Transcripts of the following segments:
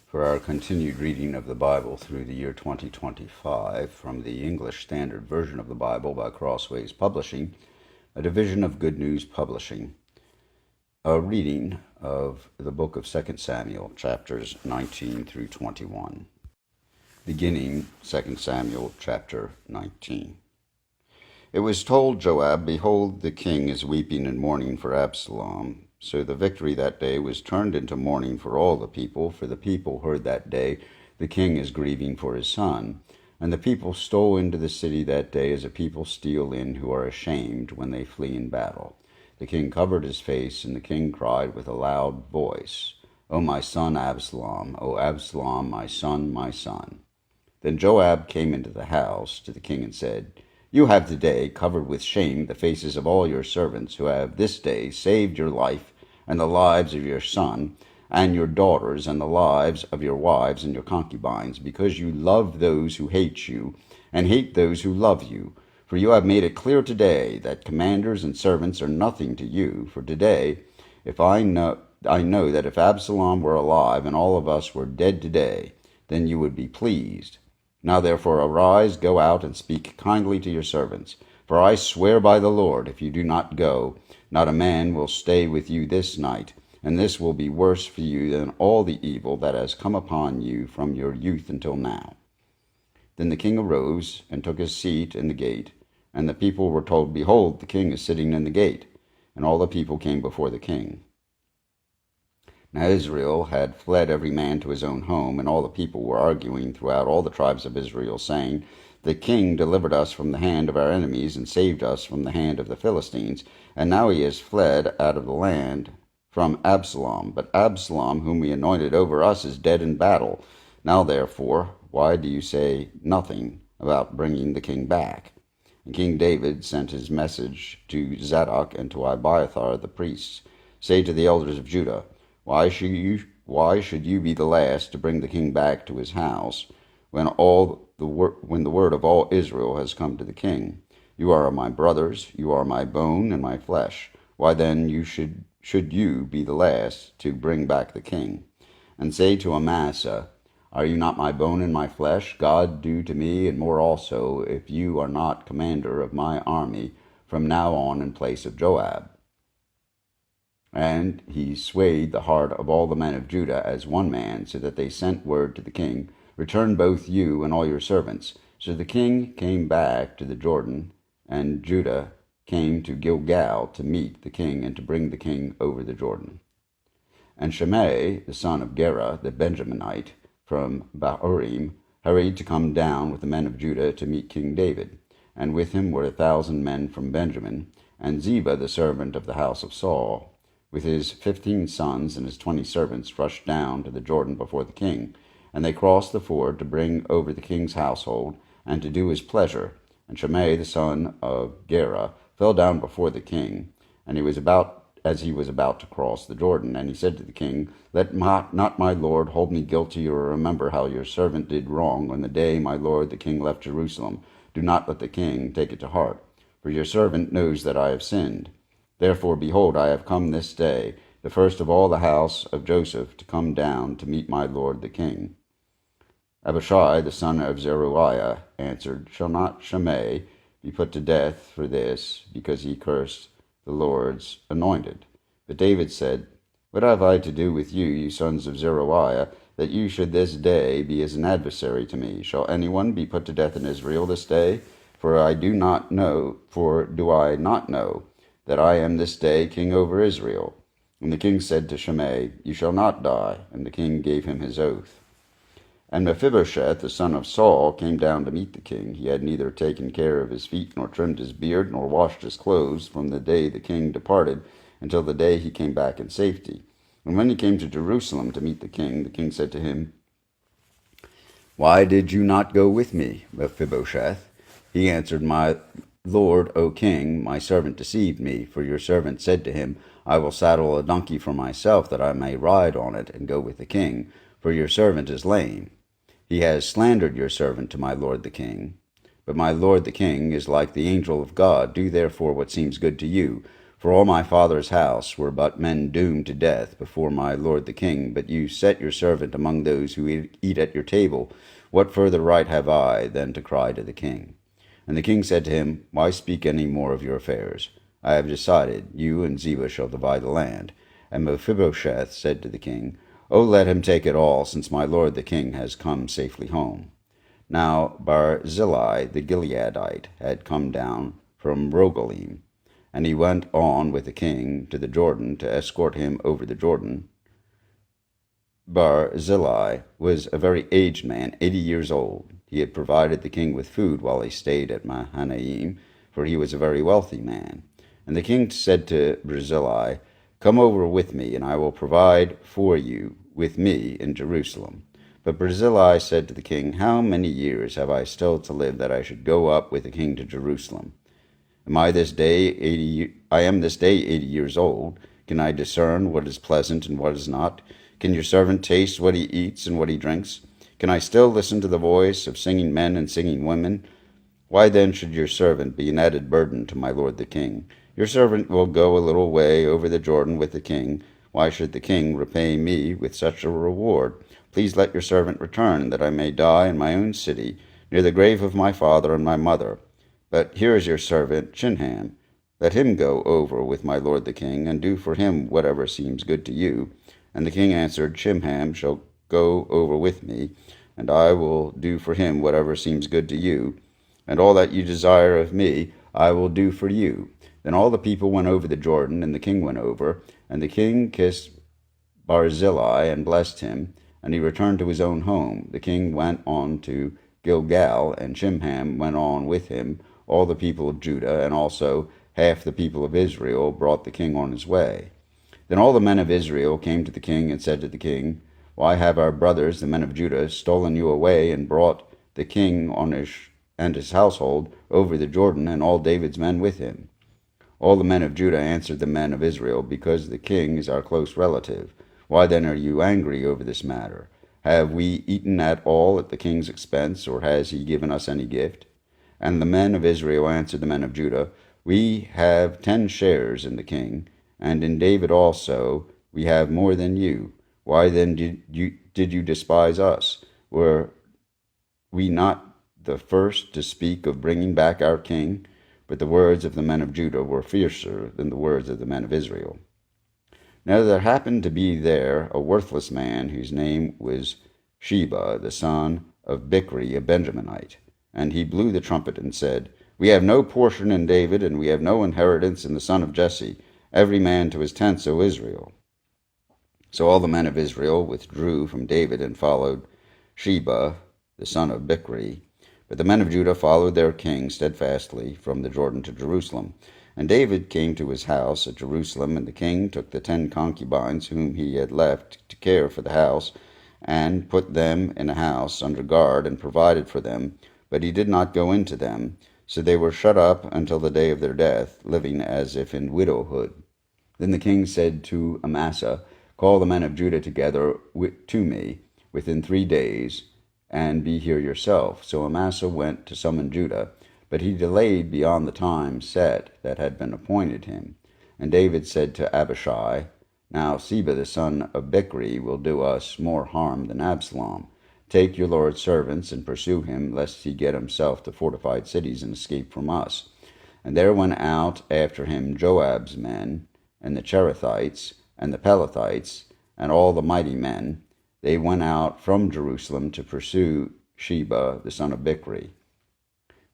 For our continued reading of the Bible through the year 2025 from the English Standard Version of the Bible by Crossways Publishing, a division of Good News Publishing. A reading of the book of 2 Samuel, chapters 19 through 21. Beginning 2 Samuel, chapter 19. It was told Joab, "Behold, the king is weeping and mourning for Absalom." So the victory that day was turned into mourning for all the people, for the people heard that day, "The king is grieving for his son." And the people stole into the city that day as a people steal in who are ashamed when they flee in battle. The king covered his face, and the king cried with a loud voice, "O my son Absalom, O Absalom, my son, my son." Then Joab came into the house to the king and said, "You have today covered with shame the faces of all your servants who have this day saved your life and the lives of your son and your daughters and the lives of your wives and your concubines, because you love those who hate you and hate those who love you. For you have made it clear today that commanders and servants are nothing to you. For today, if I know that if Absalom were alive and all of us were dead today, then you would be pleased. Now therefore arise, go out, and speak kindly to your servants. For I swear by the Lord, if you do not go, not a man will stay with you this night, and this will be worse for you than all the evil that has come upon you from your youth until now." Then the king arose and took his seat in the gate, and the people were told, "Behold, the king is sitting in the gate." And all the people came before the king. Now Israel had fled every man to his own home, and all the people were arguing throughout all the tribes of Israel, saying, "The king delivered us from the hand of our enemies, and saved us from the hand of the Philistines, and now he has fled out of the land from Absalom. But Absalom, whom we anointed over us, is dead in battle. Now therefore, why do you say nothing about bringing the king back?" And King David sent his message to Zadok and to Abiathar the priests, "Say to the elders of Judah, Why should you be the last to bring the king back to his house when the word of all Israel has come to the king? You are my brothers, you are my bone and my flesh. Why then should you be the last to bring back the king? And say to Amasa, Are you not my bone and my flesh? God do to me and more also, if you are not commander of my army from now on in place of Joab." And he swayed the heart of all the men of Judah as one man, so that they sent word to the king, "Return both you and all your servants." So the king came back to the Jordan, and Judah came to Gilgal to meet the king and to bring the king over the Jordan. And Shimei, the son of Gera, the Benjaminite, from Bahurim, hurried to come down with the men of Judah to meet King David. And with him were 1,000 men from Benjamin, and Ziba, the servant of the house of Saul, with his 15 sons and his 20 servants, rushed down to the Jordan before the king. And they crossed the ford to bring over the king's household, and to do his pleasure. And Shimei, the son of Gera, fell down before the king, and as he was about to cross the Jordan. And he said to the king, "Let not my lord hold me guilty, or remember how your servant did wrong on the day my lord the king left Jerusalem. Do not let the king take it to heart, for your servant knows that I have sinned. Therefore, behold, I have come this day, the first of all the house of Joseph, to come down to meet my lord the king." Abishai, the son of Zeruiah, answered, "Shall not Shimei be put to death for this, because he cursed the Lord's anointed?" But David said, "What have I to do with you, you sons of Zeruiah, that you should this day be as an adversary to me? Shall anyone be put to death in Israel this day? For do I not know that I am this day king over Israel?" And the king said to Shimei, "You shall not die." And the king gave him his oath. And Mephibosheth, the son of Saul, came down to meet the king. He had neither taken care of his feet, nor trimmed his beard, nor washed his clothes from the day the king departed until the day he came back in safety. And when he came to Jerusalem to meet the king said to him, "Why did you not go with me, Mephibosheth?" He answered, "My Lord, O king, my servant deceived me, for your servant said to him, I will saddle a donkey for myself, that I may ride on it and go with the king, for your servant is lame. He has slandered your servant to my lord the king. But my lord the king is like the angel of God. Do therefore what seems good to you. For all my father's house were but men doomed to death before my lord the king, but you set your servant among those who eat at your table. What further right have I than to cry to the king?" And the king said to him, "Why speak any more of your affairs? I have decided, you and Ziba shall divide the land." And Mephibosheth said to the king, "Oh, let him take it all, since my lord the king has come safely home." Now Barzillai the Gileadite had come down from Rogelim, and he went on with the king to the Jordan to escort him over the Jordan. Barzillai was a very aged man, 80 years old. He had provided the king with food while he stayed at Mahanaim, for he was a very wealthy man. And the king said to Barzillai, "Come over with me, and I will provide for you with me in Jerusalem." But Barzillai said to the king, "How many years have I still to live that I should go up with the king to Jerusalem? I am this day 80 years old. Can I discern what is pleasant and what is not? Can your servant taste what he eats and what he drinks? Can I still listen to the voice of singing men and singing women? Why then should your servant be an added burden to my lord the king? Your servant will go a little way over the Jordan with the king. Why should the king repay me with such a reward? Please let your servant return, that I may die in my own city, near the grave of my father and my mother. But here is your servant Chimham. Let him go over with my lord the king, and do for him whatever seems good to you." And the king answered, "Chimham shall go over with me, and I will do for him whatever seems good to you, and all that you desire of me I will do for you." Then all the people went over the Jordan, and the king went over, and the king kissed Barzillai and blessed him, and he returned to his own home. The king went on to Gilgal, and Chimham went on with him. All the people of Judah, and also half the people of Israel, brought the king on his way. Then all the men of Israel came to the king and said to the king, "Why have our brothers, the men of Judah, stolen you away and brought the king and his household over the Jordan, and all David's men with him?" All the men of Judah answered the men of Israel, "Because the king is our close relative. Why then are you angry over this matter? Have we eaten at all at the king's expense, or has he given us any gift?" And the men of Israel answered the men of Judah, "We have 10 shares in the king, and in David also we have more than you. Why then did you despise us? Were we not the first to speak of bringing back our king?" But the words of the men of Judah were fiercer than the words of the men of Israel. Now there happened to be there a worthless man whose name was Sheba, the son of Bichri, a Benjaminite. And he blew the trumpet and said, "We have no portion in David, and we have no inheritance in the son of Jesse. Every man to his tents, O Israel." So all the men of Israel withdrew from David and followed Sheba, the son of Bichri. But the men of Judah followed their king steadfastly from the Jordan to Jerusalem. And David came to his house at Jerusalem, and the king took the 10 concubines whom he had left to care for the house, and put them in a house under guard, and provided for them. But he did not go into them. So they were shut up until the day of their death, living as if in widowhood. Then the king said to Amasa, "Call the men of Judah together to me within 3 days, and be here yourself." So Amasa went to summon Judah, but he delayed beyond the time set that had been appointed him. And David said to Abishai, "Now Sheba the son of Bichri will do us more harm than Absalom. Take your lord's servants and pursue him, lest he get himself to fortified cities and escape from us." And there went out after him Joab's men, and the Cherethites, and the Pelethites, and all the mighty men. They went out from Jerusalem to pursue Sheba the son of Bichri.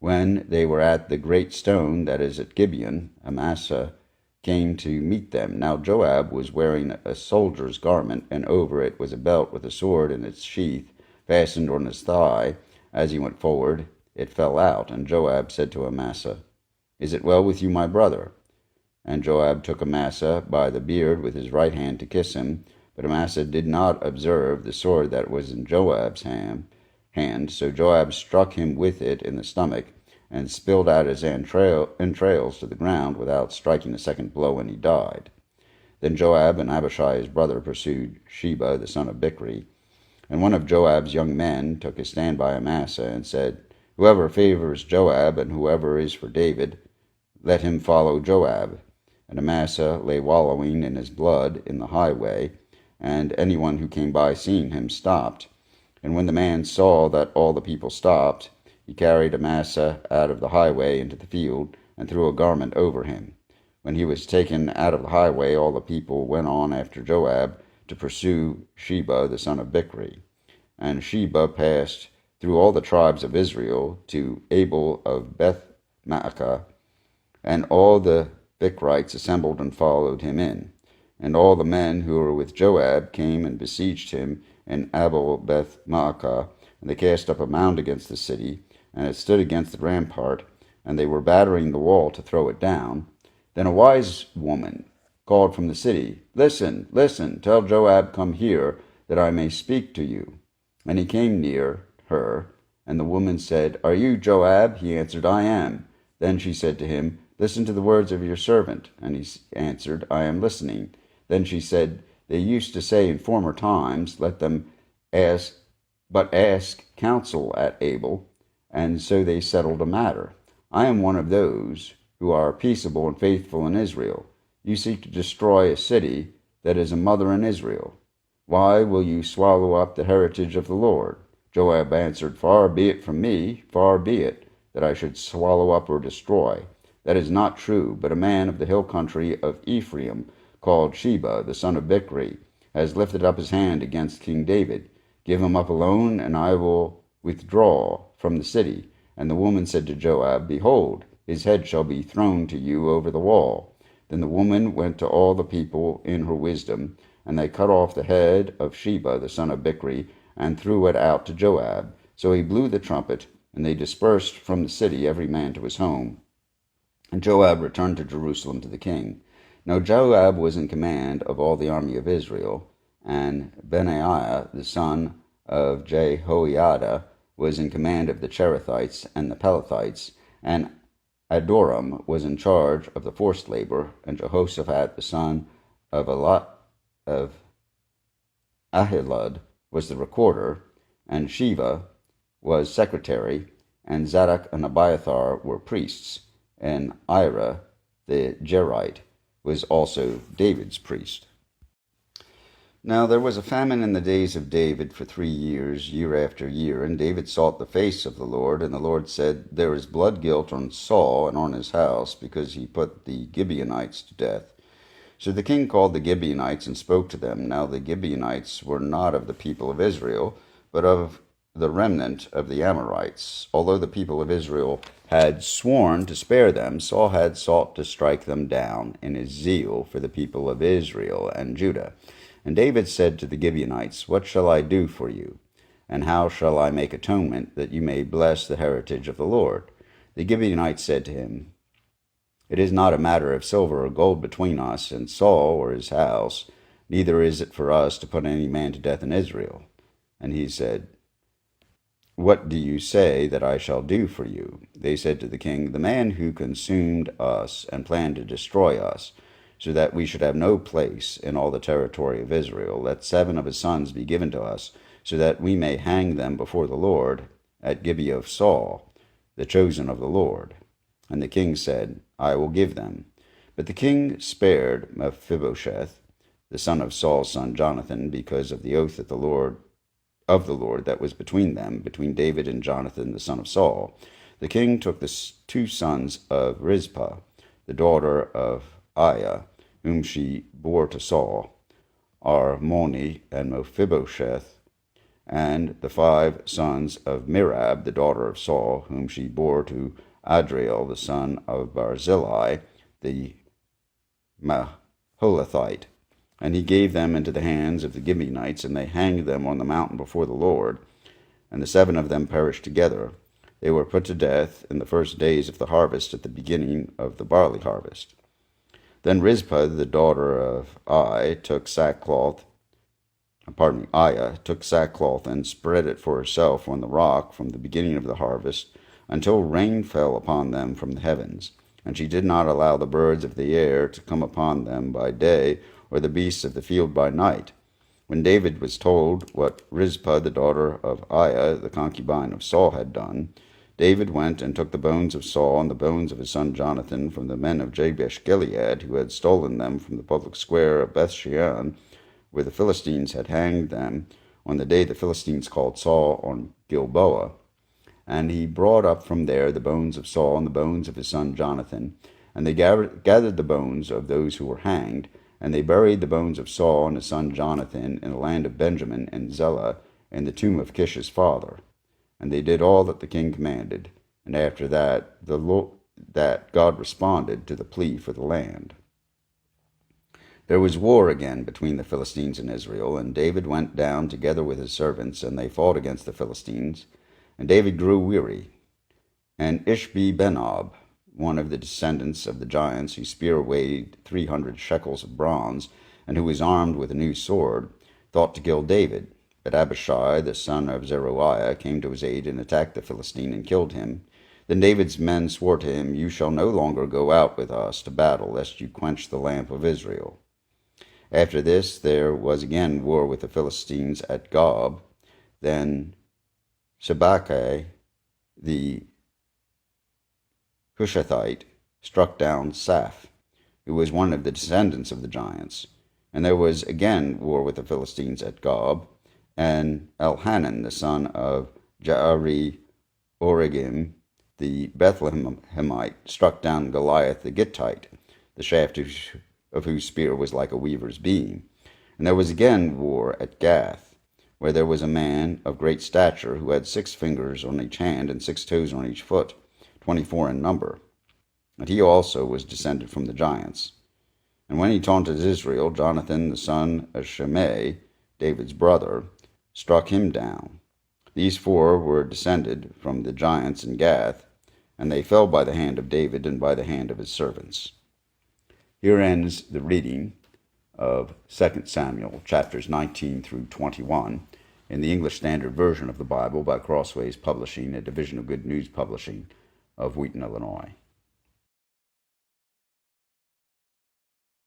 When they were at the great stone that is at Gibeon, Amasa came to meet them. Now Joab was wearing a soldier's garment, and over it was a belt with a sword in its sheath, fastened on his thigh. As he went forward, it fell out, and Joab said to Amasa, "Is it well with you, my brother?" And Joab took Amasa by the beard with his right hand to kiss him. But Amasa did not observe the sword that was in Joab's hand. So Joab struck him with it in the stomach, and spilled out his entrails to the ground without striking a second blow, and he died. Then Joab and Abishai his brother pursued Sheba the son of Bichri. And one of Joab's young men took his stand by Amasa and said, "Whoever favors Joab and whoever is for David, let him follow Joab." and Amasa lay wallowing in his blood in the highway, and anyone who came by seeing him stopped. And when the man saw that all the people stopped, he carried Amasa out of the highway into the field, and threw a garment over him. When he was taken out of the highway, all the people went on after Joab to pursue Sheba the son of Bichri. And Sheba passed through all the tribes of Israel to Abel of Beth-maachah, and all the Bichrites assembled and followed him in. And all the men who were with Joab came and besieged him in Abel Beth-maachah, and they cast up a mound against the city, and it stood against the rampart, and they were battering the wall to throw it down. Then a wise woman called from the city, Listen, listen, tell Joab, come here, that I may speak to you. And he came near her, and the woman said, Are you Joab? He answered, I am. Then she said to him, Listen to the words of your servant. And he answered, I am listening. Then she said, They used to say in former times, Let them ask counsel at Abel, and so they settled a matter. I am one of those who are peaceable and faithful in Israel. You seek to destroy a city that is a mother in Israel. Why will you swallow up the heritage of the Lord? Joab answered, Far be it from me, far be it, that I should swallow up or destroy. That is not true, but a man of the hill country of Ephraim, called Sheba, the son of Bichri, has lifted up his hand against King David. Give him up alone, and I will withdraw from the city. And the woman said to Joab, Behold, his head shall be thrown to you over the wall. Then the woman went to all the people in her wisdom, and they cut off the head of Sheba the son of Bichri, and threw it out to Joab. So he blew the trumpet, and they dispersed from the city, every man to his home. And Joab returned to Jerusalem to the king. Now Joab was in command of all the army of Israel, and Benaiah the son of Jehoiada was in command of the Cherethites and the Pelethites, and Adoram was in charge of the forced labor, and Jehoshaphat the son of Ahilud was the recorder, and Sheva was secretary, and Zadok and Abiathar were priests, and Ira the Jerite was also David's priest. Now there was a famine in the days of David for 3 years, year after year, and David sought the face of the Lord, and the Lord said, There is blood guilt on Saul and on his house, because he put the Gibeonites to death. So the king called the Gibeonites and spoke to them. Now the Gibeonites were not of the people of Israel, but of the remnant of the Amorites. Although the people of Israel had sworn to spare them, Saul had sought to strike them down in his zeal for the people of Israel and Judah. And David said to the Gibeonites, What shall I do for you? And how shall I make atonement, that you may bless the heritage of the Lord? The Gibeonites said to him, It is not a matter of silver or gold between us and Saul or his house, neither is it for us to put any man to death in Israel. And he said, What do you say that I shall do for you? They said to the king, The man who consumed us and planned to destroy us, so that we should have no place in all the territory of Israel, let 7 of his sons be given to us, so that we may hang them before the Lord at Gibeah of Saul, the chosen of the Lord. And the king said, I will give them. But the king spared Mephibosheth, the son of Saul's son Jonathan, because of the oath of the Lord that was between them, between David and Jonathan the son of Saul. The king took the 2 sons of Rizpah, the daughter of Aiah, whom she bore to Saul, Armoni and Mephibosheth, and the 5 sons of Merab, the daughter of Saul, whom she bore to Adriel, the son of Barzillai, the Maholathite. And he gave them into the hands of the Gibeonites, and they hanged them on the mountain before the Lord. And the 7 of them perished together. They were put to death in the first days of the harvest, at the beginning of the barley harvest. Then Rizpah, the daughter of Aiah, took sackcloth and spread it for herself on the rock from the beginning of the harvest until rain fell upon them from the heavens. And she did not allow the birds of the air to come upon them by day, or the beasts of the field by night. When David was told what Rizpah, the daughter of Aiah, the concubine of Saul, had done, David went and took the bones of Saul and the bones of his son Jonathan from the men of Jabesh-Gilead, who had stolen them from the public square of Bethshean, where the Philistines had hanged them on the day the Philistines called Saul on Gilboa. And he brought up from there the bones of Saul and the bones of his son Jonathan. And they gathered the bones of those who were hanged, and they buried the bones of Saul and his son Jonathan in the land of Benjamin and Zelah, in the tomb of Kish his father. And they did all that the king commanded. And after that, God responded to the plea for the land. There was war again between the Philistines and Israel, and David went down together with his servants, and they fought against the Philistines. And David grew weary. And Ishbi-Benob, one of the descendants of the giants, whose spear weighed 300 shekels of bronze, and who was armed with a new sword, thought to kill David. But Abishai, the son of Zeruiah, came to his aid and attacked the Philistine and killed him. Then David's men swore to him, "You shall no longer go out with us to battle, lest you quench the lamp of Israel." After this there was again war with the Philistines at Gob. Then Sibbechai, the Hushathite, struck down Saph, who was one of the descendants of the giants. And there was again war with the Philistines at Gob. And Elhanan, the son of Jaari-Oregim, the Bethlehemite, struck down Goliath the Gittite, the shaft of whose spear was like a weaver's beam. And there was again war at Gath, where there was a man of great stature who had 6 fingers on each hand and 6 toes on each foot, 24 in number. And he also was descended from the giants. And when he taunted Israel, Jonathan, the son of Shimei, David's brother, struck him down. These 4 were descended from the giants in Gath, and they fell by the hand of David and by the hand of his servants. Here ends the reading of 2 Samuel, chapters 19 through 21, in the English Standard Version of the Bible by Crossways Publishing, a division of Good News Publishing of Wheaton, Illinois.